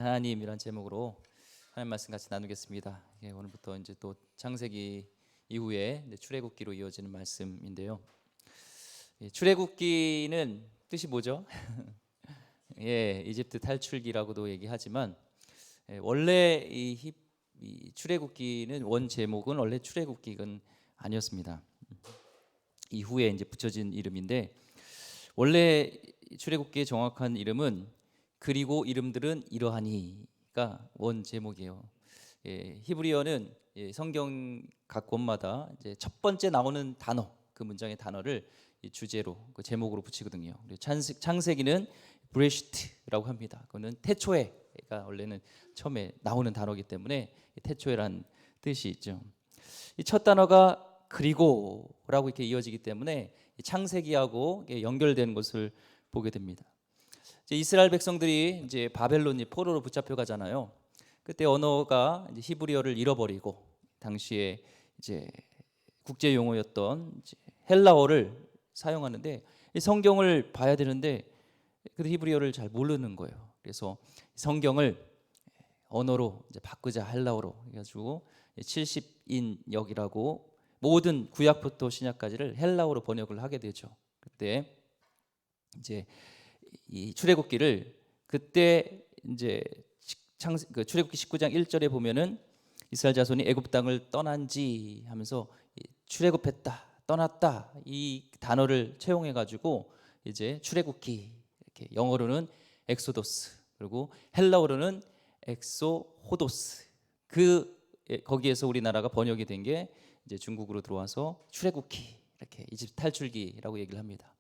하나님이란 제목으로 하나님 말씀 같이 나누겠습니다. 오늘부터 이제 또 창세기 이후에 출애굽기로 이어지는 말씀인데요. 출애굽기는 뜻이 뭐죠? 이집트 탈출기라고도 얘기하지만 원래 이 출애굽기는 원 제목은 원래 출애굽기는 아니었습니다. 이후에 이제 붙여진 이름인데 원래 출애굽기의 정확한 이름은 그리고 이름들은 이러하니가 원 제목이에요. 히브리어는 성경 각 권마다 이제 첫 번째 나오는 단어, 그 문장의 단어를 주제로 그 제목으로 붙이거든요. 창세기는 브레시트라고 합니다. 그거는 태초에가 원래는 처음에 나오는 단어이기 때문에 태초에란 뜻이 있죠. 이 첫 단어가 그리고라고 이렇게 이어지기 때문에 창세기하고 연결된 것을 보게 됩니다. 이스라엘 백성들이 이제 바벨론이 포로로 붙잡혀 가잖아요. 그때 언어가 이제 히브리어를 잃어버리고 당시에 이제 국제 용어였던 이제 헬라어를 사용하는데 이 성경을 봐야 되는데 그 히브리어를 잘 모르는 거예요. 그래서 성경을 언어로 이제 바꾸자, 헬라어로 해가지고 70인역이라고 모든 구약부터 신약까지를 헬라어로 번역을 하게 되죠. 그때 이제 이 출애굽기를 그때 이제 출애굽기 19장 1절에 보면은 이스라엘 자손이 애굽 땅을 떠난지 하면서 출애굽했다, 떠났다 이 단어를 채용해 가지고 이제 출애굽기 이렇게 영어로는 엑소도스 그리고 헬라어로는 엑소호도스 거기에서 우리나라가 번역이 된 게 이제 중국으로 들어와서 출애굽기 이렇게 이집트 탈출기라고 얘기를 합니다.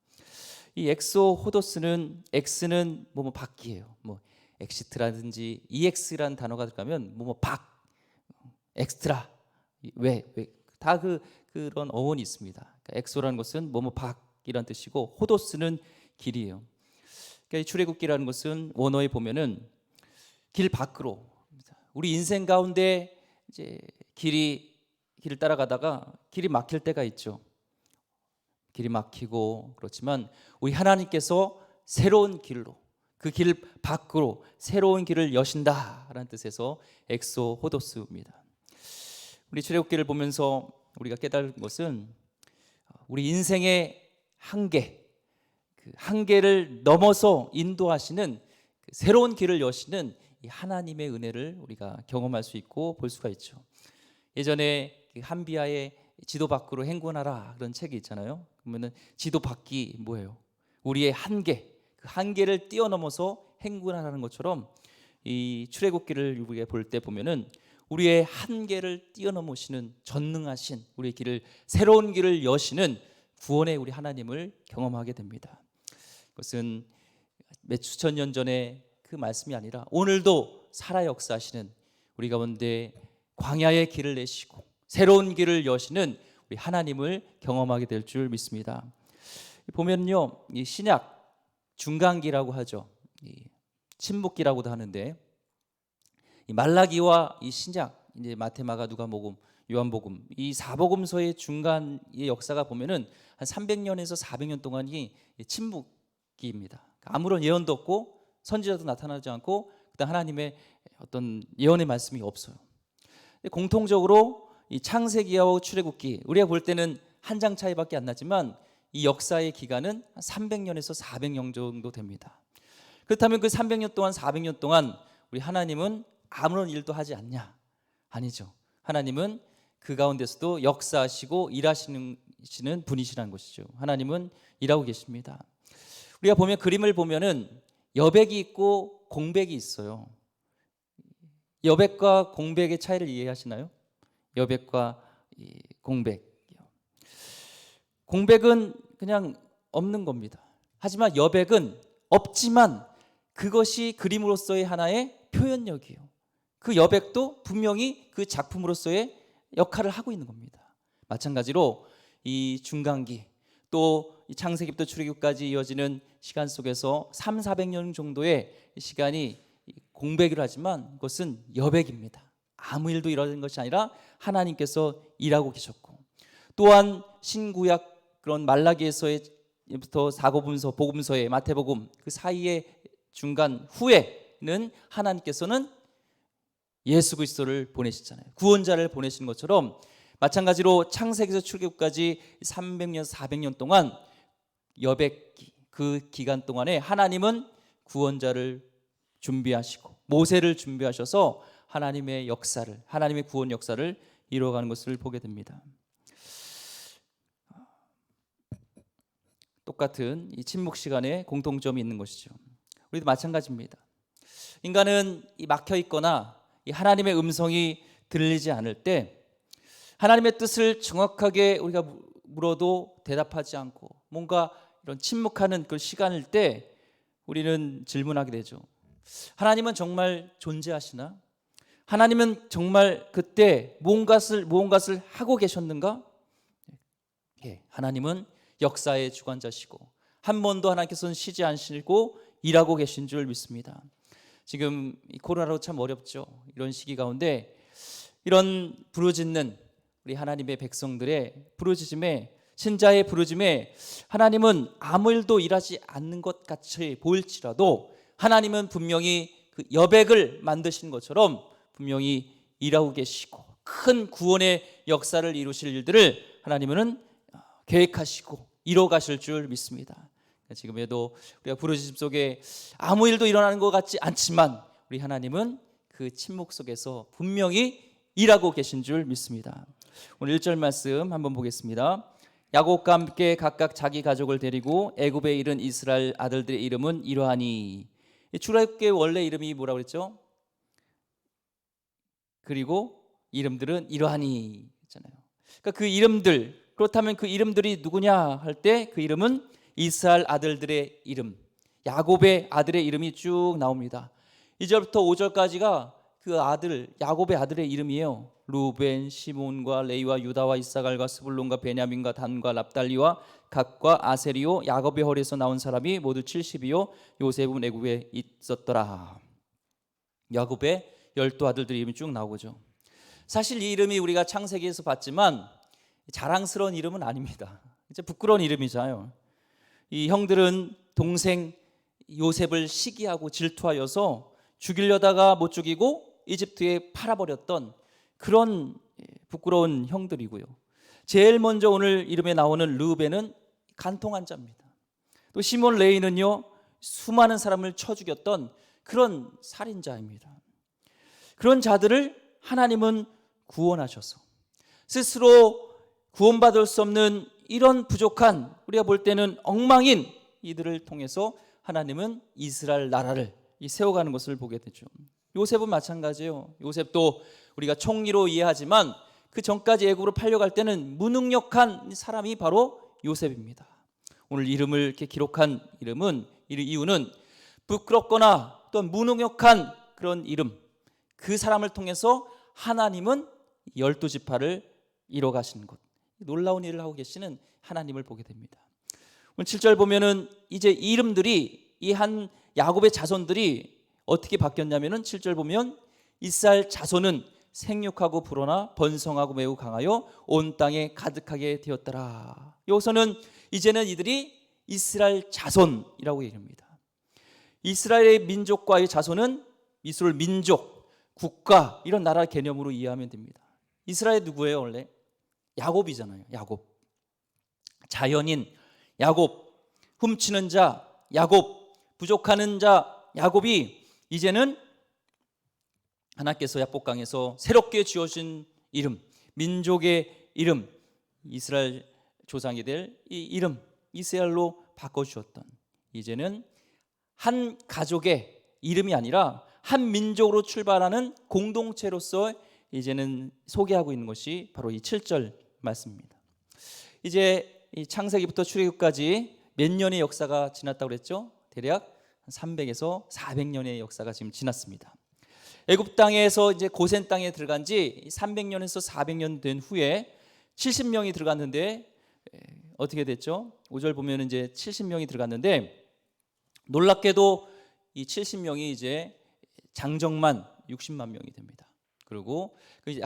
이 엑소호도스는 X는 뭐 밖이에요. 뭐 엑시트라든지 EX라는 단어가 들어가면 밖, 엑스트라 왜 다 그런 어원이 있습니다. 그러니까 엑소라는 것은 밖이란 뜻이고 호도스는 길이에요. 그러니까 이 출애굽기라는 것은 원어에 보면은 길 밖으로 우리 인생 가운데 이제 길을 따라가다가 길이 막힐 때가 있죠. 길이 막히고 그렇지만 우리 하나님께서 새로운 길로 그 길 밖으로 새로운 길을 여신다라는 뜻에서 엑소호도스입니다. 우리 출애굽기를 보면서 우리가 깨달은 것은 우리 인생의 한계, 그 한계를 넘어서 인도하시는 그 새로운 길을 여시는 이 하나님의 은혜를 우리가 경험할 수 있고 볼 수가 있죠. 예전에 한비아의 지도 밖으로 행군하라 그런 책이 있잖아요. 그러면은 지도 밖이 뭐예요? 우리의 한계, 그 한계를 뛰어넘어서 행군하라는 것처럼 이 출애굽기를 우리가 볼 때 보면은 우리의 한계를 뛰어넘으시는 전능하신 우리의 길을 새로운 길을 여시는 구원의 우리 하나님을 경험하게 됩니다. 그것은 몇 수천 년 전에 그 말씀이 아니라 오늘도 살아 역사하시는 우리 가운데 광야의 길을 내시고 새로운 길을 여시는 우리 하나님을 경험하게 될 줄 믿습니다. 보면요, 이 신약 중간기라고 하죠. 이 침묵기라고도 하는데 이 말라기와 이 신약 이제 마태, 마가, 누가복음, 요한복음 이 사복음서의 중간의 역사가 보면은 한 300년에서 400년 동안이 침묵기입니다. 아무런 예언도 없고 선지자도 나타나지 않고 그다음 하나님의 어떤 예언의 말씀이 없어요. 공통적으로 이 창세기하고 출애굽기 우리가 볼 때는 한 장 차이밖에 안 나지만 이 역사의 기간은 300년에서 400년 정도 됩니다. 그렇다면 그 300년 동안 400년 동안 우리 하나님은 아무런 일도 하지 않냐? 아니죠. 하나님은 그 가운데서도 역사하시고 일하시는 분이시라는 것이죠. 하나님은 일하고 계십니다. 우리가 보면 그림을 보면은 여백이 있고 공백이 있어요. 여백과 공백의 차이를 이해하시나요? 여백과 공백. 공백은 그냥 없는 겁니다. 하지만 여백은 없지만 그것이 그림으로서의 하나의 표현력이에요. 그 여백도 분명히 그 작품으로서의 역할을 하고 있는 겁니다. 마찬가지로 이 중간기 또 창세기부터 출애굽까지 이어지는 시간 속에서 300~400년 정도의 시간이 공백이라 하지만 그것은 여백입니다. 아무 일도 일어나는 것이 아니라 하나님께서 일하고 계셨고 또한 신구약 그런 말라기에서부터 사복음서, 복음서의 마태복음 그 사이의 중간 후에 후에는 하나님께서는 예수 그리스도를 보내시잖아요. 구원자를 보내신 것처럼 마찬가지로 창세기에서 출애굽까지 300년 400년 동안 여백기, 그 기간 동안에 하나님은 구원자를 준비하시고 모세를 준비하셔서 하나님의 역사를, 하나님의 구원 역사를 이루어가는 것을 보게 됩니다. 똑같은 이 침묵 시간에 공통점이 있는 것이죠. 우리도 마찬가지입니다. 인간은 이 막혀 있거나 이 하나님의 음성이 들리지 않을 때 하나님의 뜻을 정확하게 우리가 물어도 대답하지 않고 뭔가 이런 침묵하는 그 시간일 때 우리는 질문하게 되죠. 하나님은 정말 존재하시나? 하나님은 정말 그때 무언가를 하고 계셨는가? 예, 하나님은 역사의 주관자시고 한 번도 하나님께서는 쉬지 않으시고 일하고 계신 줄 믿습니다. 지금 이 코로나로 참 어렵죠. 이런 시기 가운데 이런 부르짖는 우리 하나님의 백성들의 부르짖음에, 신자의 부르짖음에 하나님은 아무 일도 일하지 않는 것 같이 보일지라도 하나님은 분명히 그 여백을 만드신 것처럼 분명히 일하고 계시고 큰 구원의 역사를 이루실 일들을 하나님은 계획하시고 이뤄가실 줄 믿습니다. 지금에도 우리가 부르짖음 속에 아무 일도 일어나는 것 같지 않지만 우리 하나님은 그 침묵 속에서 분명히 일하고 계신 줄 믿습니다. 오늘 1절 말씀 한번 보겠습니다. 야곱과 함께 각각 자기 가족을 데리고 애굽에 이른 이스라엘 아들들의 이름은 이러하니. 출애굽의 원래 이름이 뭐라고 그랬죠? 그리고 이름들은 이러하니 있잖아요. 그러니까 그 이름들, 그렇다면 그 이름들이 누구냐 할 때 그 이름은 이스라엘 아들들의 이름, 야곱의 아들의 이름이 쭉 나옵니다. 2절부터 5절까지가 그 아들, 야곱의 아들의 이름이에요. 루벤, 시몬과 레위와 유다와 이사갈과 스불론과 베냐민과 단과 납달리와 갓과 아세리요, 야곱의 허리에서 나온 사람이 모두 70이요 요셉은 애굽에 있었더라. 야곱의 12아들들의 이름이 쭉 나오죠. 사실 이 이름이 우리가 창세기에서 봤지만 자랑스러운 이름은 아닙니다. 이제 부끄러운 이름이잖아요. 이 형들은 동생 요셉을 시기하고 질투하여서 죽이려다가 못 죽이고 이집트에 팔아버렸던 그런 부끄러운 형들이고요. 제일 먼저 오늘 이름에 나오는 르우벤은 간통한 자입니다. 또 시몬 레위는요, 수많은 사람을 쳐 죽였던 그런 살인자입니다. 그런 자들을 하나님은 구원하셔서 스스로 구원받을 수 없는 이런 부족한, 우리가 볼 때는 엉망인 이들을 통해서 하나님은 이스라엘 나라를 세워가는 것을 보게 되죠. 요셉은 마찬가지예요. 요셉도 우리가 총리로 이해하지만 그 전까지 애굽으로 팔려갈 때는 무능력한 사람이 바로 요셉입니다. 오늘 이름을 이렇게 기록한 이유는 부끄럽거나 또한 무능력한 그런 이름, 그 사람을 통해서 하나님은 12지파를 이뤄가시는 것, 놀라운 일을 하고 계시는 하나님을 보게 됩니다. 오늘 7절 보면은 이제 이 이름들이, 이 한 야곱의 자손들이 어떻게 바뀌었냐면은 7절 보면 이스라엘 자손은 생육하고 불어나 번성하고 매우 강하여 온 땅에 가득하게 되었더라. 여기서는 이제는 이들이 이스라엘 자손이라고 얘기합니다. 이스라엘의 민족과의 자손은 이스라엘 민족, 국가, 이런 나라 개념으로 이해하면 됩니다. 이스라엘 누구예요? 원래 야곱이잖아요. 야곱, 자연인 야곱, 훔치는 자 야곱, 부족하는 자 야곱이 이제는 하나님께서 야복강에서 새롭게 지어진 이름, 민족의 이름, 이스라엘 조상이 될 이 이름 이스라엘로 바꿔주셨던, 이제는 한 가족의 이름이 아니라 한 민족으로 출발하는 공동체로서 이제는 소개하고 있는 것이 바로 이 7절 말씀입니다. 이제 이 창세기부터 출애굽까지 몇 년의 역사가 지났다고 그랬죠? 대략 300에서 400년의 역사가 지금 지났습니다. 애굽 땅에서 이제 고센 땅에 들어간 지 300년에서 400년 된 후에 70명이 들어갔는데 어떻게 됐죠? 5절 보면 이제 70명이 들어갔는데 놀랍게도 이 70명이 이제 장정만 60만 명이 됩니다. 그리고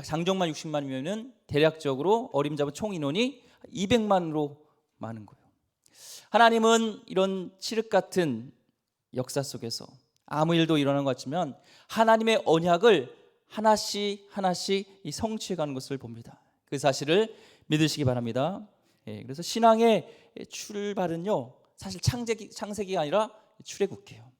장정만 60만이면은 대략적으로 어림잡은 총 인원이 200만으로 많은 거예요. 하나님은 이런 칠흑 같은 역사 속에서 아무 일도 일어난 것 같지만 하나님의 언약을 하나씩 하나씩 성취해가는 것을 봅니다. 그 사실을 믿으시기 바랍니다. 그래서 신앙의 출발은요, 사실 창세기가 아니라 출애굽기예요.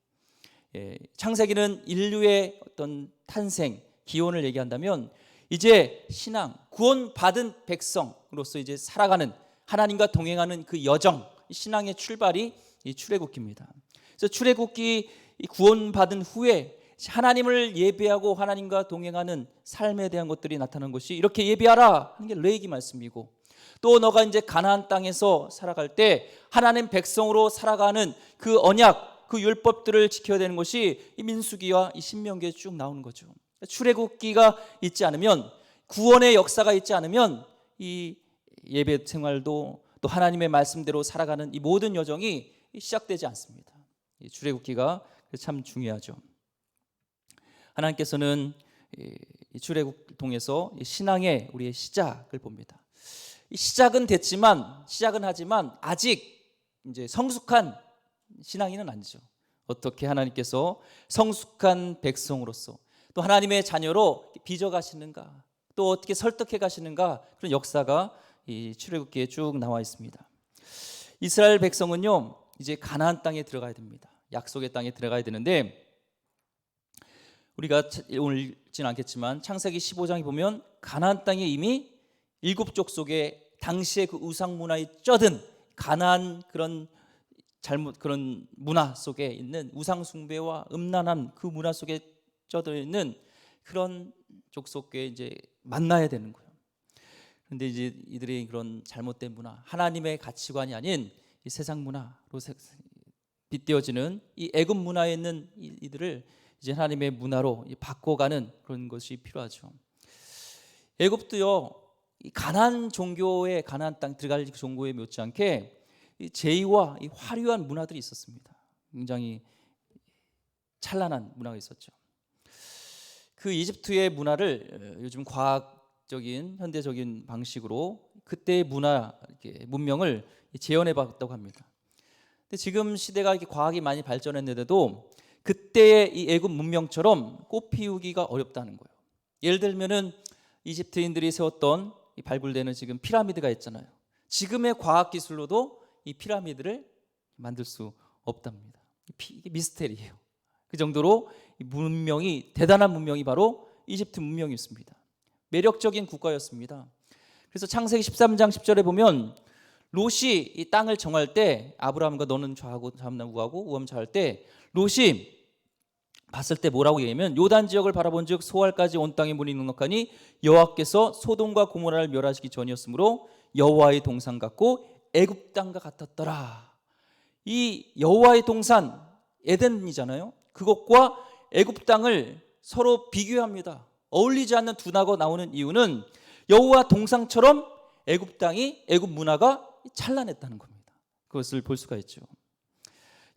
창세기는 인류의 어떤 탄생, 기원을 얘기한다면 이제 신앙, 구원받은 백성으로서 이제 살아가는, 하나님과 동행하는 그 여정, 신앙의 출발이 이 출애굽기입니다. 그래서 출애굽기 구원받은 후에 하나님을 예배하고 하나님과 동행하는 삶에 대한 것들이 나타나는 것이, 이렇게 예배하라 하는 게 레위기 말씀이고, 또 너가 이제 가나안 땅에서 살아갈 때 하나님 백성으로 살아가는 그 언약, 그 율법들을 지켜야 되는 것이 이 민수기와 이 신명기에 쭉 나오는 거죠. 출애굽기가 있지 않으면, 구원의 역사가 있지 않으면 이 예배 생활도 또 하나님의 말씀대로 살아가는 이 모든 여정이 시작되지 않습니다. 이 출애굽기가 참 중요하죠. 하나님께서는 이 출애굽을 통해서 신앙의 우리의 시작을 봅니다. 이 시작은 됐지만, 시작은 하지만 아직 이제 성숙한 신앙인은 아니죠. 어떻게 하나님께서 성숙한 백성으로서 또 하나님의 자녀로 빚어 가시는가, 또 어떻게 설득해 가시는가, 그런 역사가 이 출애굽기에 쭉 나와 있습니다. 이스라엘 백성은요, 이제 가나안 땅에 들어가야 됩니다. 약속의 땅에 들어가야 되는데, 우리가 오늘 읽지는 않겠지만 창세기 15장에 보면 가나안 땅에 이미 7족 속에 당시의 그 우상 문화에 쩌든 가나안 그런 문화 속에 있는 우상 숭배와 음란한 그 문화 속에 쩌들어 있는 그런 족속에 이제 만나야 되는 거예요. 그런데 이제 이들의 그런 잘못된 문화, 하나님의 가치관이 아닌 이 세상 문화로 빗대어지는 이 애굽 문화에 있는 이들을 이제 하나님의 문화로 바꿔가는 그런 것이 필요하죠. 애굽도요, 이 가나안 종교의, 가나안 땅 들어갈 종교에 못지않게 이 제의와 이 화려한 문화들이 있었습니다. 굉장히 찬란한 문화가 있었죠. 그 이집트의 문화를 요즘 과학적인 현대적인 방식으로 그때의 문화, 문명을 재현해 봤다고 합니다. 근데 지금 시대가 이렇게 과학이 많이 발전했는데도 그때의 이 애굽 문명처럼 꽃 피우기가 어렵다는 거예요. 예를 들면은 이집트인들이 세웠던 이 발굴되는 지금 피라미드가 있잖아요. 지금의 과학 기술로도 이 피라미드를 만들 수 없답니다. 이게 미스테리예요. 그 정도로 이 문명이, 대단한 문명이 바로 이집트 문명이었습니다. 매력적인 국가였습니다. 그래서 창세기 13장 10절에 보면 롯이 이 땅을 정할 때, 아브라함과 너는 좌하고 다음날 우하고 우하면 좌할 때 롯이 봤을 때 뭐라고 얘기하면, 요단 지역을 바라본즉 소알까지 온 땅에 문이 넉넉하니 여호와께서 소돔과 고모라를 멸하시기 전이었으므로 여호와의 동산 같고 애굽 땅과 같았더라. 이 여호와의 동산, 에덴이잖아요. 그것과 애굽 땅을 서로 비교합니다. 어울리지 않는 두 나라가 나오는 이유는 여호와 동산처럼 애굽 땅이, 애굽 문화가 찬란했다는 겁니다. 그것을 볼 수가 있죠.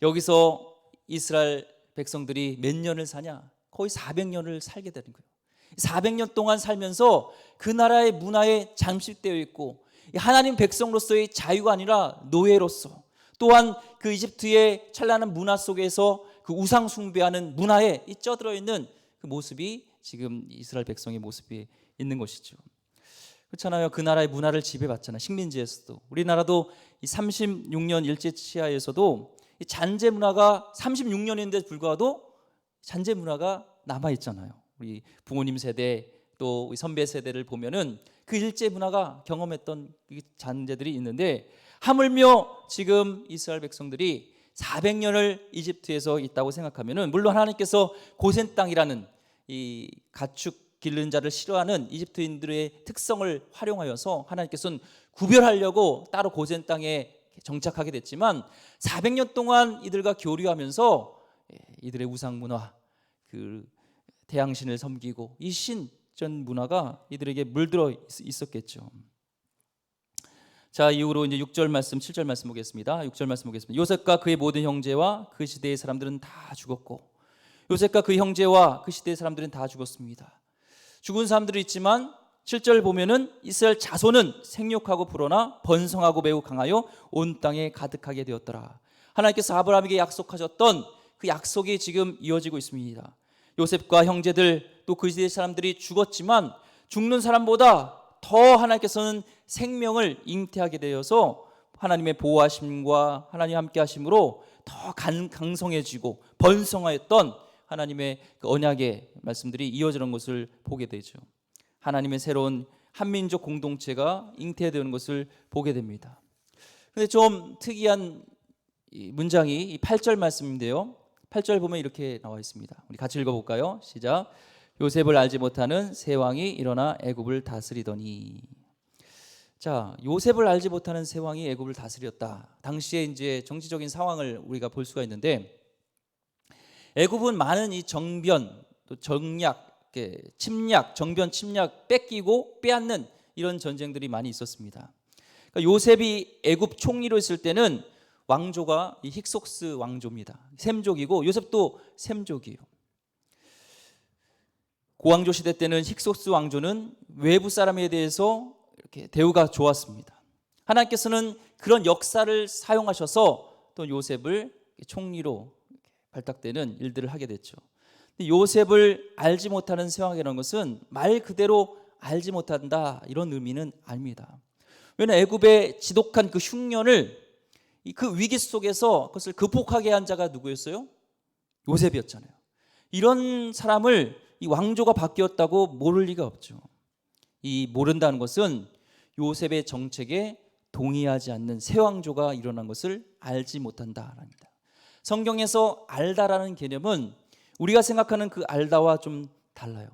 여기서 이스라엘 백성들이 몇 년을 사냐? 거의 400년을 살게 되는 거예요. 400년 동안 살면서 그 나라의 문화에 잠식되어 있고, 하나님 백성으로서의 자유가 아니라 노예로서, 또한 그 이집트의 찬란한 문화 속에서 그 우상 숭배하는 문화에 쩌들어 있는 그 모습이 지금 이스라엘 백성의 모습이 있는 것이죠. 그렇잖아요. 그 나라의 문화를 지배받잖아요. 식민지에서도. 우리나라도 이 36년 일제 치하에서도 이 잔재 문화가 36년인데 불구하고 잔재 문화가 남아 있잖아요. 우리 부모님 세대 또 우리 선배 세대를 보면은 그 일제 문화가 경험했던 잔재들이 있는데, 하물며 지금 이스라엘 백성들이 400년을 이집트에서 있다고 생각하면은, 물론 하나님께서 고센 땅이라는 이 가축 기르는 자를 싫어하는 이집트인들의 특성을 활용하여서 하나님께서는 구별하려고 따로 고센 땅에 정착하게 됐지만, 400년 동안 이들과 교류하면서 이들의 우상 문화, 그 태양신을 섬기고 이 신전 문화가 이들에게 물들어 있었겠죠. 자, 이후로 이제 6절 말씀, 7절 말씀 보겠습니다. 6절 말씀 보겠습니다. 요셉과 그의 모든 형제와 그 시대의 사람들은 다 죽었고, 요셉과 그 형제와 그 시대의 사람들은 다 죽었습니다. 죽은 사람들이 있지만 7절 보면은 이스라엘 자손은 생육하고 불어나 번성하고 매우 강하여 온 땅에 가득하게 되었더라. 하나님께서 아브라함에게 약속하셨던 그 약속이 지금 이어지고 있습니다. 요셉과 형제들 또 그 시대 사람들이 죽었지만 죽는 사람보다 더 하나님께서는 생명을 잉태하게 되어서 하나님의 보호하심과 하나님 함께 하심으로 더 강성해지고 번성하였던 하나님의 그 언약의 말씀들이 이어지는 것을 보게 되죠. 하나님의 새로운 한민족 공동체가 잉태되는 것을 보게 됩니다. 그런데 좀 특이한 이 문장이 이 8절 말씀인데요. 8절 보면 이렇게 나와 있습니다. 우리 같이 읽어볼까요? 시작. 요셉을 알지 못하는 새 왕이 일어나 애굽을 다스리더니. 자, 요셉을 알지 못하는 새 왕이 애굽을 다스렸다. 당시에 이제 정치적인 상황을 우리가 볼 수가 있는데, 애굽은 많은 이 정변, 또 정략, 침략, 정변 침략, 뺏기고 빼앗는 이런 전쟁들이 많이 있었습니다. 그러니까 요셉이 애굽 총리로 있을 때는 왕조가 이 힉속스 왕조입니다. 셈족이고 요셉도 셈족이에요. 고왕조 시대 때는 힉속스 왕조는 외부 사람에 대해서 이렇게 대우가 좋았습니다. 하나님께서는 그런 역사를 사용하셔서 또 요셉을 총리로 발탁되는 일들을 하게 됐죠. 근데 요셉을 알지 못하는 세왕이라는 것은 말 그대로 알지 못한다 이런 의미는 아닙니다. 왜냐하면 애굽의 지독한 그 흉년을 그 위기 속에서 그것을 극복하게 한 자가 누구였어요? 요셉이었잖아요. 이런 사람을 이 왕조가 바뀌었다고 모를 리가 없죠. 이 모른다는 것은 요셉의 정책에 동의하지 않는 새 왕조가 일어난 것을 알지 못한다랍니다. 성경에서 알다라는 개념은 우리가 생각하는 그 알다와 좀 달라요.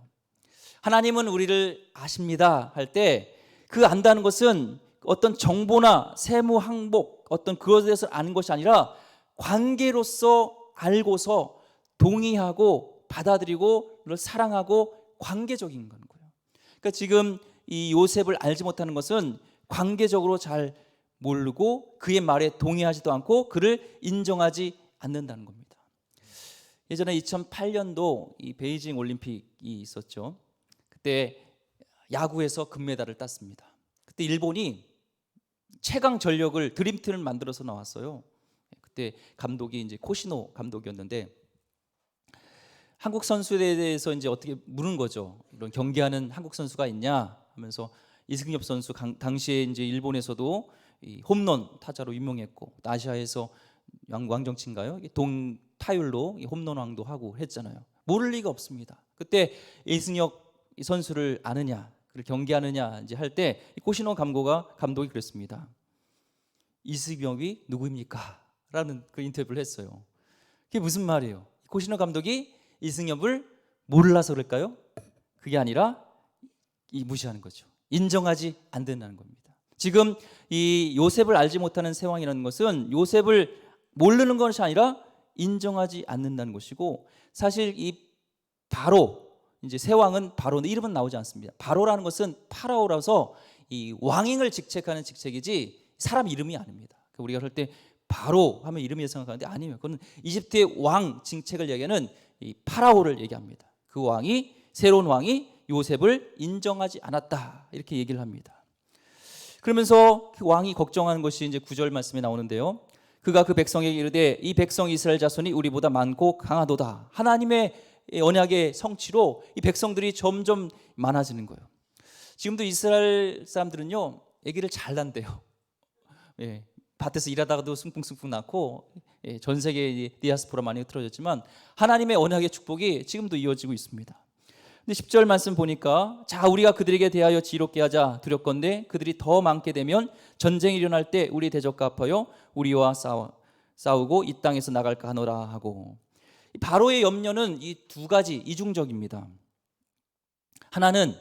하나님은 우리를 아십니다 할 때 그 안다는 것은 어떤 정보나 세무 항복 어떤 그것에 대해서 아는 것이 아니라 관계로서 알고서 동의하고 받아들이고 그걸 사랑하고 관계적인 거예요. 그러니까 지금 이 요셉을 알지 못하는 것은 관계적으로 잘 모르고 그의 말에 동의하지도 않고 그를 인정하지 않는다는 겁니다. 예전에 2008년도 이 베이징 올림픽이 있었죠. 그때 야구에서 금메달을 땄습니다. 그때 일본이 최강 전력을 드림팀을 만들어서 나왔어요. 그때 감독이 이제 코시노 감독이었는데 한국 선수에 대해서 이제 어떻게 묻는 거죠. 이런 경기하는 한국 선수가 있냐 하면서 이승엽 선수 당시에 이제 일본에서도 이 홈런 타자로 유명했고 아시아에서 왕정치인가요? 동타율로 홈런 왕도 하고 했잖아요. 모를 리가 없습니다. 그때 이승엽 선수를 아느냐, 그를 경기하느냐 이제 할 때 코시노 감독이 그랬습니다. 이승엽이 누구입니까? 라는 그 인터뷰를 했어요. 그게 무슨 말이에요? 코시노 감독이 이승엽을 몰라서 그럴까요? 그게 아니라 무시하는 거죠. 인정하지 않는다는 겁니다. 지금 이 요셉을 알지 못하는 새 왕이라는 것은 요셉을 모르는 것이 아니라 인정하지 않는다는 것이고, 사실 이 바로 이제 새 왕은 바로 이름은 나오지 않습니다. 바로라는 것은 파라오라서 이 왕행을 직책하는 직책이지 사람 이름이 아닙니다. 우리가 그럴 때 바로 하면 이름이 생각하는데 아니에요. 그건 이집트의 왕 직책을 얘기하는 이 파라오를 얘기합니다. 그 왕이 새로운 왕이 요셉을 인정하지 않았다 이렇게 얘기를 합니다. 그러면서 그 왕이 걱정하는 것이 이제 9절 말씀에 나오는데요. 그가 그 백성에게 이르되 이 백성 이스라엘 자손이 우리보다 많고 강하도다. 하나님의 언약의 성취로 이 백성들이 점점 많아지는 거예요. 지금도 이스라엘 사람들은요 아기를 잘 낳는데요. 예, 밭에서 일하다가도 승풍승풍 낳고 전 세계에 디아스포라 많이 틀어졌지만 하나님의 언약의 축복이 지금도 이어지고 있습니다. 근데 10절 말씀 보니까 자 우리가 그들에게 대하여 지롭게 하자 두렵건대 그들이 더 많게 되면 전쟁이 일어날 때 우리 대적과 합하여 우리와 싸우고 이 땅에서 나갈까 하노라 하고, 바로의 염려는 이 두 가지 이중적입니다. 하나는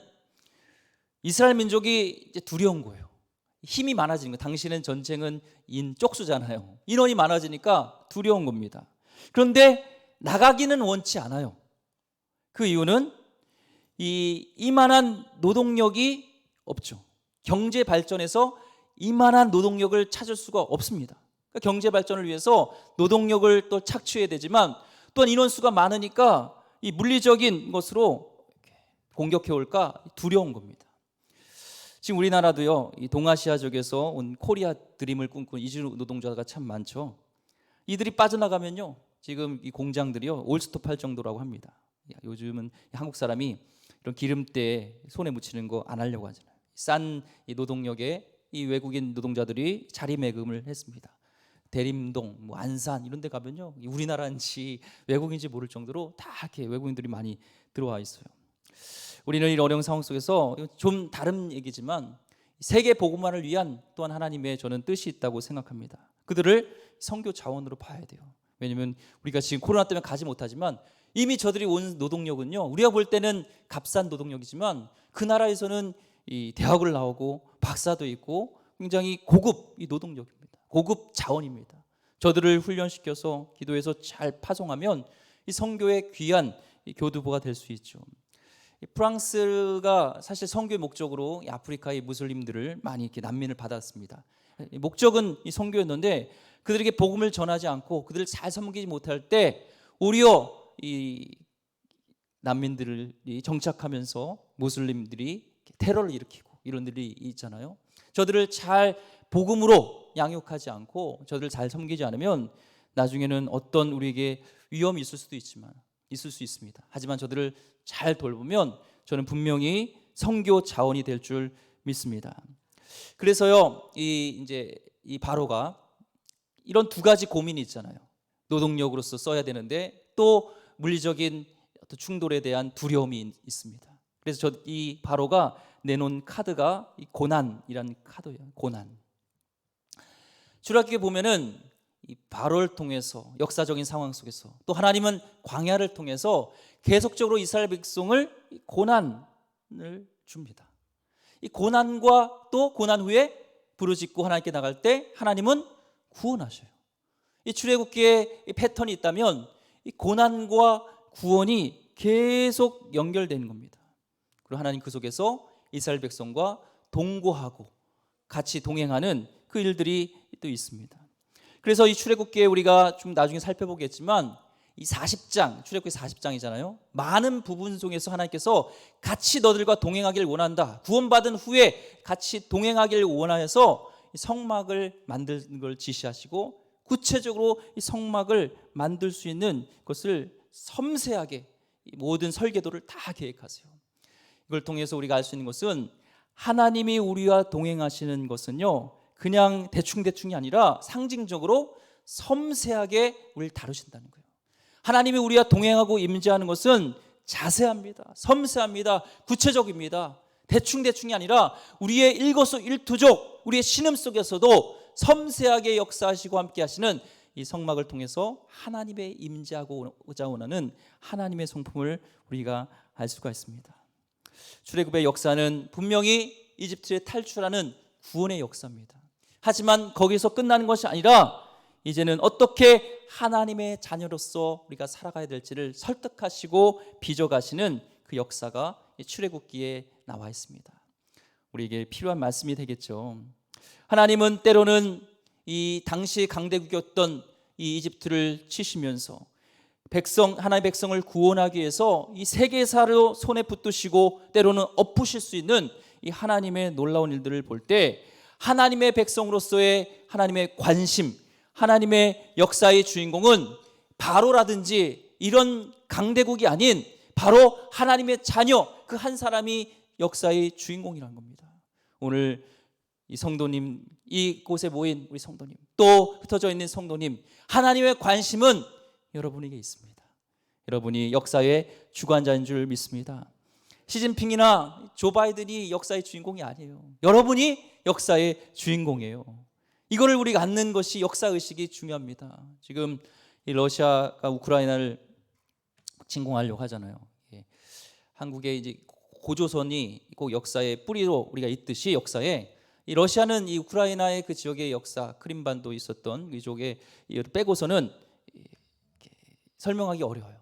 이스라엘 민족이 이제 두려운 거예요. 힘이 많아지는 거예요. 당시는 전쟁은 쪽수잖아요. 인원이 많아지니까 두려운 겁니다. 그런데 나가기는 원치 않아요. 그 이유는 이만한 노동력이 없죠. 경제 발전에서 이만한 노동력을 찾을 수가 없습니다. 그러니까 경제 발전을 위해서 노동력을 또 착취해야 되지만 또한 인원수가 많으니까 이 물리적인 것으로 공격해 올까 두려운 겁니다. 지금 우리나라도요, 이 동아시아 쪽에서 온 코리아 드림을 꿈꾸는 이주 노동자가 참 많죠. 이들이 빠져나가면요, 지금 이 공장들이요 올스톱할 정도라고 합니다. 요즘은 한국 사람이 이런 기름때 손에 묻히는 거 안 하려고 하잖아요. 싼 이 노동력에 이 외국인 노동자들이 자리매김을 했습니다. 대림동, 뭐 안산 이런 데 가면요, 우리나라인지 외국인지 모를 정도로 다 이렇게 외국인들이 많이 들어와 있어요. 우리는 이 어려운 상황 속에서 좀 다른 얘기지만 세계 복음화를 위한 또한 하나님의 저는 뜻이 있다고 생각합니다. 그들을 선교 자원으로 봐야 돼요. 왜냐하면 우리가 지금 코로나 때문에 가지 못하지만 이미 저들이 온 노동력은요, 우리가 볼 때는 값싼 노동력이지만 그 나라에서는 이 대학을 나오고 박사도 있고 굉장히 고급 이 노동력입니다. 고급 자원입니다. 저들을 훈련시켜서 기도해서 잘 파송하면 이 선교의 귀한 이 교두보가 될 수 있죠. 프랑스가 사실 선교의 목적으로 이 아프리카의 무슬림들을 많이 이렇게 난민을 받았습니다. 목적은 이 선교였는데 그들에게 복음을 전하지 않고 그들을 잘 섬기지 못할 때 오히려 이 난민들이 정착하면서 무슬림들이 테러를 일으키고 이런 일이 있잖아요. 저들을 잘 복음으로 양육하지 않고 저들을 잘 섬기지 않으면 나중에는 어떤 우리에게 위험이 있을 수도 있지만 있을 수 있습니다. 하지만 저들을 잘 돌보면 저는 분명히 선교 자원이 될 줄 믿습니다. 그래서요, 이 바로가 이런 두 가지 고민이 있잖아요. 노동력으로서 써야 되는데 또 물리적인 어떤 충돌에 대한 두려움이 있습니다. 그래서 이 바로가 내놓은 카드가 이 고난이라는 카드예요. 고난. 출애굽기에 보면은 이 바로를 통해서 역사적인 상황 속에서 또 하나님은 광야를 통해서 계속적으로 이스라엘 백성을 고난을 줍니다. 이 고난과 또 고난 후에 부르짖고 하나님께 나갈 때 하나님은 구원하셔요. 이 출애굽기에 이 패턴이 있다면 이 고난과 구원이 계속 연결되는 겁니다. 그리고 하나님 그 속에서 이스라엘 백성과 동거하고 같이 동행하는 그 일들이 또 있습니다. 그래서 이 출애굽기에 우리가 좀 나중에 살펴보겠지만 이 40장, 출애굽기 40장이잖아요. 많은 부분 속에서 하나님께서 같이 너들과 동행하기를 원한다. 구원받은 후에 같이 동행하기를 원하여서 성막을 만드는 걸 지시하시고 구체적으로 이 성막을 만들 수 있는 것을 섬세하게 모든 설계도를 다 계획하세요. 이걸 통해서 우리가 알 수 있는 것은 하나님이 우리와 동행하시는 것은요, 그냥 대충대충이 아니라 상징적으로 섬세하게 우리를 다루신다는 거예요. 하나님이 우리와 동행하고 임재하는 것은 자세합니다. 섬세합니다. 구체적입니다. 대충대충이 아니라 우리의 일거수일투족, 우리의 신음 속에서도 섬세하게 역사하시고 함께 하시는 이 성막을 통해서 하나님의 임재하고자 원하는 하나님의 성품을 우리가 알 수가 있습니다. 출애굽의 역사는 분명히 이집트에 탈출하는 구원의 역사입니다. 하지만 거기서 끝나는 것이 아니라 이제는 어떻게 하나님의 자녀로서 우리가 살아가야 될지를 설득하시고 빚어가시는 그 역사가 출애굽기에 나와 있습니다. 우리에게 필요한 말씀이 되겠죠. 하나님은 때로는 이 당시 강대국이었던 이 이집트를 치시면서 하나님의 백성을 구원하기 위해서 이 세계사로 손에 붙드시고 때로는 엎으실 수 있는 이 하나님의 놀라운 일들을 볼 때 하나님의 백성으로서의 하나님의 관심, 하나님의 역사의 주인공은 바로라든지 이런 강대국이 아닌 바로 하나님의 자녀 그 한 사람이 역사의 주인공이라는 겁니다. 오늘 이 성도님, 이곳에 모인 우리 성도님, 또 흩어져 있는 성도님, 하나님의 관심은 여러분에게 있습니다. 여러분이 역사의 주관자인 줄 믿습니다. 시진핑이나 조 바이든이 역사의 주인공이 아니에요. 여러분이 역사의 주인공이에요. 이거를 우리가 갖는 것이 역사의식이 중요합니다. 지금 이 러시아가 우크라이나를 침공하려고 하잖아요. 한국의 이제 고조선이 꼭 역사의 뿌리로 우리가 있듯이 역사에 이 러시아는 이 우크라이나의 그 지역의 역사, 크림반도 있었던 이쪽에 빼고서는 설명하기 어려워요.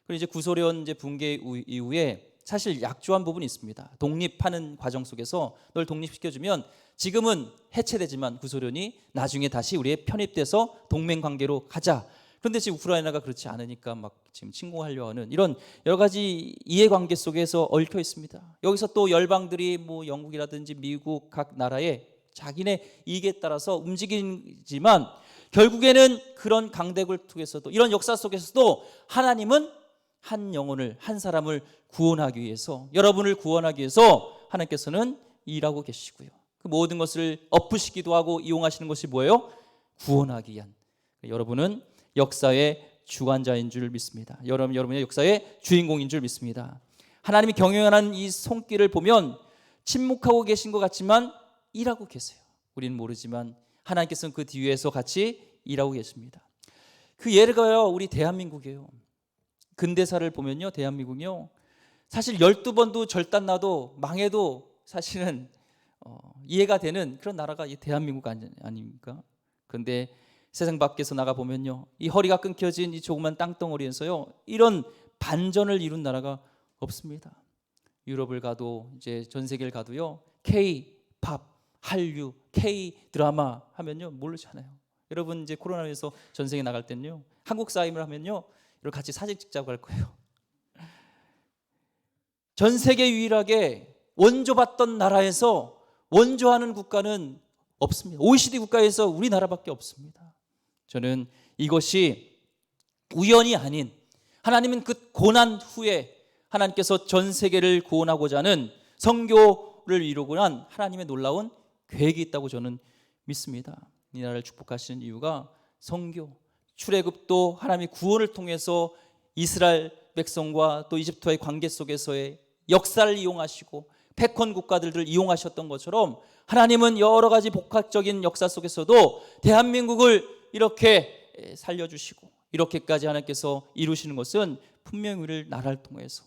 그리고 이제 구소련 이제 붕괴 이후에 사실 약조한 부분이 있습니다. 독립하는 과정 속에서 널 독립시켜주면 지금은 해체되지만 구소련이 나중에 다시 우리의 편입돼서 동맹 관계로 가자. 그런데 지금 우크라이나가 그렇지 않으니까 막 지금 침공하려 하는 이런 여러 가지 이해관계 속에서 얽혀 있습니다. 여기서 또 열방들이 뭐 영국이라든지 미국 각 나라의 자기네 이익에 따라서 움직이지만 결국에는 그런 강대국을 통해서도, 이런 역사 속에서도 하나님은 한 영혼을, 한 사람을 구원하기 위해서, 여러분을 구원하기 위해서 하나님께서는 일하고 계시고요. 그 모든 것을 엎으시기도 하고 이용하시는 것이 뭐예요? 구원하기 위한. 여러분은 역사의 주관자인 줄 믿습니다. 여러분의 역사의 주인공인 줄 믿습니다. 하나님이 경영하는 이 손길을 보면 침묵하고 계신 것 같지만 일하고 계세요. 우리는 모르지만 하나님께서는 그 뒤에서 같이 일하고 계십니다. 그 예가요, 우리 대한민국이에요. 근대사를 보면요, 대한민국이요, 사실 12번도 절단 나도 망해도 사실은 이해가 되는 그런 나라가 이 대한민국 아닙니까? 그런데 세상 밖에서 나가 보면요, 이 허리가 끊겨진 이 조그만 땅덩어리에서요, 이런 반전을 이룬 나라가 없습니다. 유럽을 가도, 이제 전 세계를 가도요, K-팝, 한류, K-드라마 하면요 모르잖아요. 여러분 이제 코로나에서 전 세계 나갈 때는요, 한국 사임을 하면요, 이렇게 같이 사진 찍자고 할 거예요. 전 세계 유일하게 원조받던 나라에서 원조하는 국가는 없습니다. OECD 국가에서 우리나라밖에 없습니다. 저는 이것이 우연이 아닌, 하나님은 그 고난 후에 하나님께서 전 세계를 구원하고자 하는 선교를 이루고 한 하나님의 놀라운 계획이 있다고 저는 믿습니다. 이 나라를 축복하시는 이유가 선교, 출애굽도 하나님의 구원을 통해서 이스라엘 백성과 또 이집트와의 관계 속에서의 역사를 이용하시고 패권 국가들을 이용하셨던 것처럼 하나님은 여러 가지 복합적인 역사 속에서도 대한민국을 이렇게 살려주시고 이렇게까지 하나님께서 이루시는 것은 분명히 우리를 나라를 통해서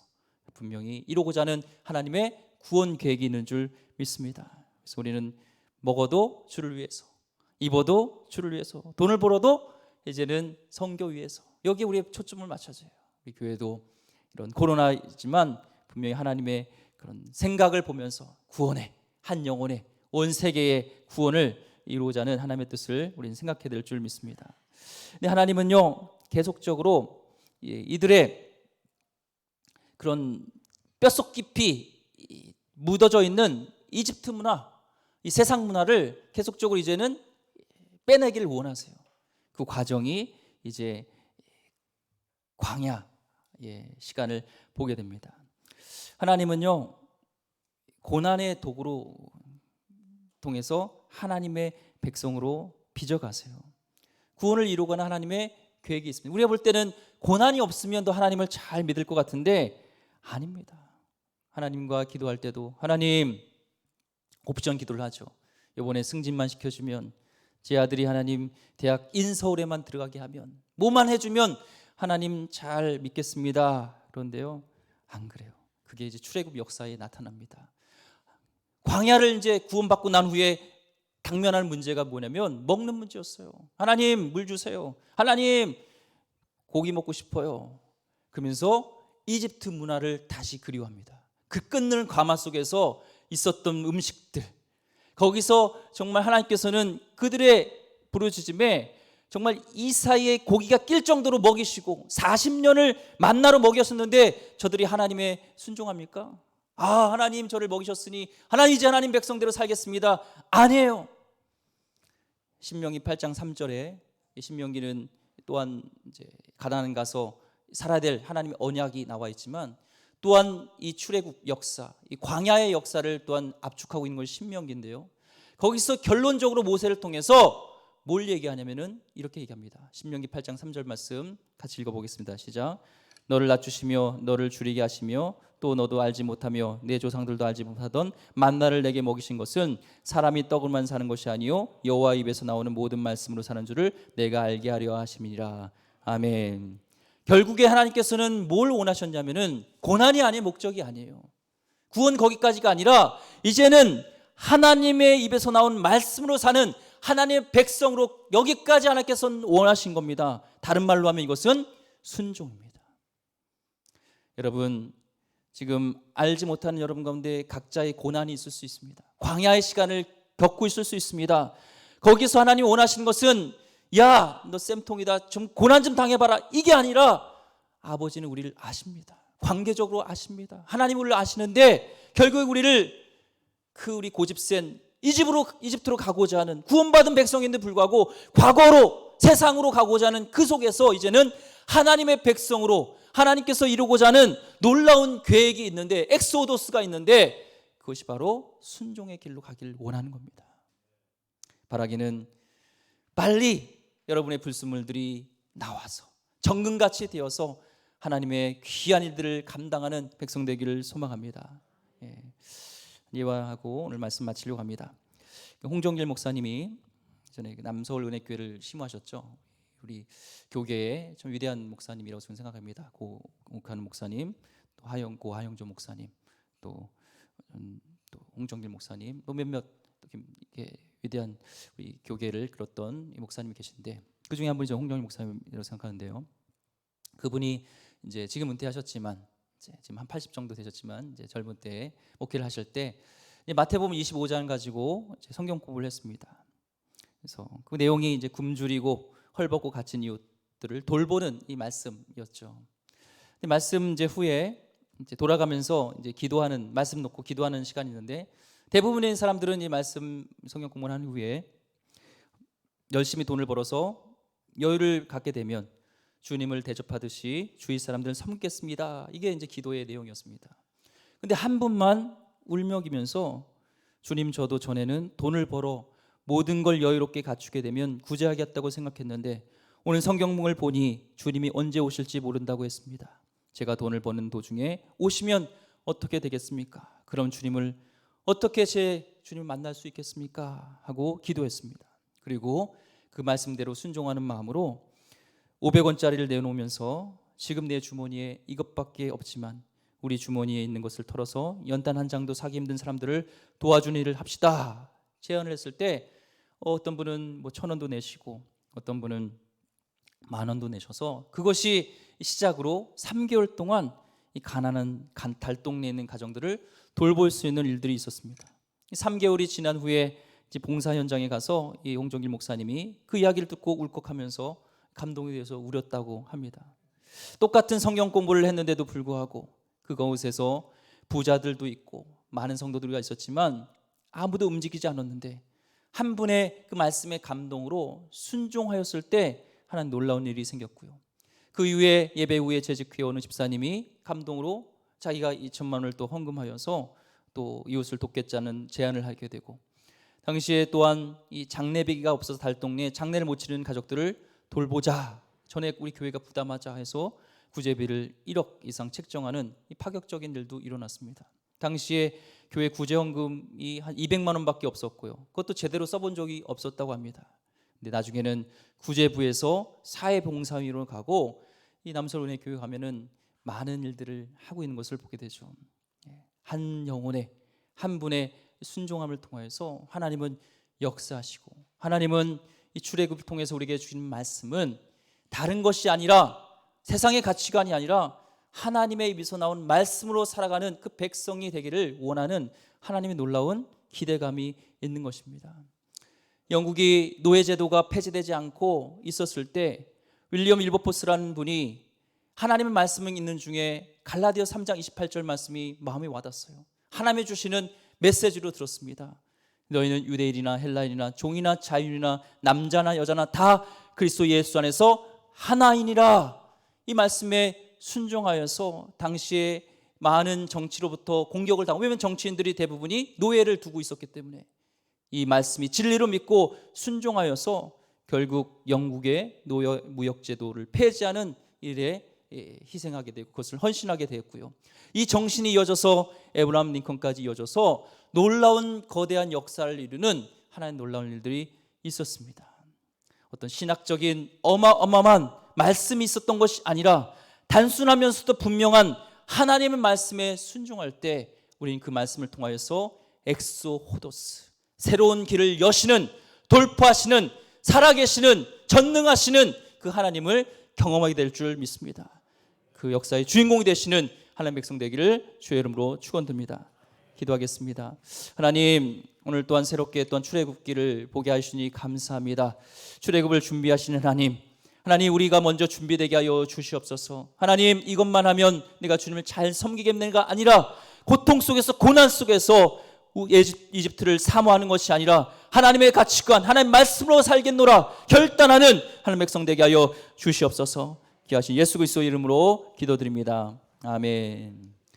분명히 이루고자 하는 하나님의 구원 계획이 있는 줄 믿습니다. 그래서 우리는 먹어도 주를 위해서, 입어도 주를 위해서, 돈을 벌어도 이제는 선교 위해서, 여기에 우리의 초점을 맞춰줘요. 우리 교회도 이런 코로나이지만 분명히 하나님의 그런 생각을 보면서 구원의, 한 영혼의, 온 세계의 구원을 이루고자 하는 하나님의 뜻을 우리는 생각해야 될 줄 믿습니다. 근데 하나님은요, 계속적으로 이들의 그런 뼛속 깊이 묻어져 있는 이집트 문화, 이 세상 문화를 계속적으로 이제는 빼내기를 원하세요. 그 과정이 이제 광야의 시간을 보게 됩니다. 하나님은요, 고난의 도구로 통해서 하나님의 백성으로 빚어가세요. 구원을 이루거나 하나님의 계획이 있습니다. 우리가 볼 때는 고난이 없으면 더 하나님을 잘 믿을 것 같은데 아닙니다. 하나님과 기도할 때도 하나님, 옵션 기도를 하죠. 이번에 승진만 시켜주면, 제 아들이 하나님 대학 인서울에만 들어가게 하면, 뭐만 해주면 하나님 잘 믿겠습니다. 그런데요, 안 그래요. 그게 이제 출애굽 역사에 나타납니다. 광야를 이제 구원받고 난 후에 당면할 문제가 뭐냐면 먹는 문제였어요. 하나님 물 주세요. 하나님 고기 먹고 싶어요. 그러면서 이집트 문화를 다시 그리워합니다. 그 끓는 가마 속에서 있었던 음식들, 거기서 정말 하나님께서는 그들의 부르짖음에 정말 이 사이에 고기가 낄 정도로 먹이시고 40년을 만나로 먹였었는데 저들이 하나님의 순종합니까? 하나님 저를 먹이셨으니 하나님 이제 하나님 백성대로 살겠습니다. 아니에요. 신명기 8장 3절에, 신명기는 또한 이제 가나안 가서 살아야 될 하나님의 언약이 나와 있지만 또한 이 출애굽 역사, 이 광야의 역사를 또한 압축하고 있는 것이 신명기인데요. 거기서 결론적으로 모세를 통해서 뭘 얘기하냐면은 이렇게 얘기합니다. 신명기 8장 3절 말씀 같이 읽어보겠습니다. 시작. 너를 낮추시며 너를 줄이게 하시며 또 너도 알지 못하며 내 조상들도 알지 못하던 만나를 내게 먹이신 것은 사람이 떡으로만 사는 것이 아니요 여호와 입에서 나오는 모든 말씀으로 사는 줄을 내가 알게 하려 하심이니라. 아멘. 결국에 하나님께서는 뭘 원하셨냐면은 고난이 아닌 목적이 아니에요. 구원 거기까지가 아니라 이제는 하나님의 입에서 나온 말씀으로 사는 하나님의 백성으로 여기까지 하나님께서 원하신 겁니다. 다른 말로 하면 이것은 순종입니다. 여러분, 지금 알지 못하는 여러분 가운데 각자의 고난이 있을 수 있습니다. 광야의 시간을 겪고 있을 수 있습니다. 거기서 하나님 원하시는 것은 야, 너 쌤통이다, 좀 고난 좀 당해봐라, 이게 아니라 아버지는 우리를 아십니다. 관계적으로 아십니다. 하나님 우리를 아시는데 결국 우리를 우리 고집센 이집트로 가고자 하는 구원받은 백성인데 불구하고 과거로 세상으로 가고자 하는 그 속에서 이제는 하나님의 백성으로 하나님께서 이루고자 하는 놀라운 계획이 있는데, 엑소도스가 있는데, 그것이 바로 순종의 길로 가기를 원하는 겁니다. 바라기는 빨리 여러분의 불순물들이 나와서 정금같이 되어서 하나님의 귀한 일들을 감당하는 백성 되기를 소망합니다. 이와 하고 오늘 말씀 마치려고 합니다. 홍정길 목사님이 전에 남서울 은혜교회를 심호하셨죠. 우리 교계의 좀 위대한 목사님이라고 저는 생각합니다. 고옥하는 목사님, 또 고하영조 목사님, 또 홍정길 목사님, 또 몇몇 위대한 우리 교계를 이끌었던 이 목사님이 계신데, 그 중에 한 분이 홍정길 목사님이라고 생각하는데요. 그분이 이제 지금 은퇴하셨지만, 지금 한 80 정도 되셨지만, 이제 젊은 때에 목회를 하실 때 마태복음 25장 가지고 성경 공부를 했습니다. 그래서 그 내용이 이제 굶주리고 헐벗고 갇힌 이웃들을 돌보는 이 말씀이었죠. 말씀 이제 후에 이제 돌아가면서 이제 기도하는, 말씀 놓고 기도하는 시간이 있는데, 대부분의 사람들은 이 말씀 성경 공부를 한 후에 열심히 돈을 벌어서 여유를 갖게 되면 주님을 대접하듯이 주위 사람들은 섬겠습니다. 이게 이제 기도의 내용이었습니다. 근데 한 분만 울먹이면서, 주님, 저도 전에는 돈을 벌어 모든 걸 여유롭게 갖추게 되면 구제하겠다고 생각했는데 오늘 성경을 보니 주님이 언제 오실지 모른다고 했습니다. 제가 돈을 버는 도중에 오시면 어떻게 되겠습니까? 그럼 주님을 어떻게 주님을 만날 수 있겠습니까? 하고 기도했습니다. 그리고 그 말씀대로 순종하는 마음으로 500원짜리를 내놓으면서, 지금 내 주머니에 이것밖에 없지만 우리 주머니에 있는 것을 털어서 연단 한 장도 사기 힘든 사람들을 도와주는 일을 합시다 제안을 했을 때, 어떤 분은 뭐 1,000원도 내시고 어떤 분은 10,000원도 내셔서 그것이 시작으로 3개월 동안 이 가난한 달동네에 있는 가정들을 돌볼 수 있는 일들이 있었습니다. 3개월이 지난 후에 이제 봉사 현장에 가서 이 홍정길 목사님이 그 이야기를 듣고 울컥하면서 감동이 되어서 울었다고 합니다. 똑같은 성경 공부를 했는데도 불구하고 그곳에서 부자들도 있고 많은 성도들이 있었지만 아무도 움직이지 않았는데, 한 분의 그 말씀의 감동으로 순종하였을 때 하나님 놀라운 일이 생겼고요. 그 이후에 예배 후에 재직회에 오는 집사님이 감동으로 자기가 2,000만 원을 또 헌금하여서 또 이웃을 돕겠다는 제안을 하게 되고, 당시에 또한 이 장례비가 없어서 달동네에 장례를 못 치르는 가족들을 돌보자, 전에 우리 교회가 부담하자 해서 구제비를 1억 이상 책정하는 이 파격적인 일도 일어났습니다. 당시에 교회 구제헌금이 한 200만 원밖에 없었고요. 그것도 제대로 써본 적이 없었다고 합니다. 근데 나중에는 구제부에서 사회봉사위로 가고 이 남서울 은혜 교회 가면은 많은 일들을 하고 있는 것을 보게 되죠. 한 영혼의, 한 분의 순종함을 통해서 하나님은 역사하시고, 하나님은 이 출애굽을 통해서 우리에게 주신 말씀은 다른 것이 아니라, 세상의 가치관이 아니라 하나님의 입에서 나온 말씀으로 살아가는 그 백성이 되기를 원하는 하나님의 놀라운 기대감이 있는 것입니다. 영국이 노예제도가 폐지되지 않고 있었을 때 윌리엄 일버포스라는 분이 하나님의 말씀이 있는 중에 갈라디아 3장 28절 말씀이 마음에 와닿았어요. 하나님이 주시는 메시지로 들었습니다. 너희는 유대인이나 헬라인이나 종이나 자유인이나 남자나 여자나 다 그리스도 예수 안에서 하나이니라. 이 말씀에 순종하여서 당시에 많은 정치로부터 공격을 당하고, 왜냐하면 정치인들이 대부분이 노예를 두고 있었기 때문에 이 말씀이 진리로 믿고 순종하여서 결국 영국의 노예 무역제도를 폐지하는 일에 희생하게 되고 그것을 헌신하게 되었고요. 이 정신이 이어져서 에브라함 링컨까지 이어져서 놀라운 거대한 역사를 이루는 하나님 놀라운 일들이 있었습니다. 어떤 신학적인 어마어마한 말씀이 있었던 것이 아니라 단순하면서도 분명한 하나님의 말씀에 순종할 때 우리는 그 말씀을 통하여서 엑소호도스, 새로운 길을 여시는, 돌파하시는, 살아계시는, 전능하시는 그 하나님을 경험하게 될 줄 믿습니다. 그 역사의 주인공이 되시는 하나님의 백성 되기를 주의 이름으로 축원드립니다. 기도하겠습니다. 하나님, 오늘 또한 새롭게 또한 출애굽기를 보게 하시니 감사합니다. 출애굽을 준비하시는 하나님, 우리가 먼저 준비되게 하여 주시옵소서. 하나님, 이것만 하면 내가 주님을 잘 섬기겠는가 아니라 고통 속에서, 고난 속에서 이집트를 사모하는 것이 아니라 하나님의 가치관, 하나님의 말씀으로 살겠노라 결단하는 하나님의 백성 되게 하여 주시옵소서. 귀하신 예수 그리스도의 이름으로 기도드립니다. 아멘.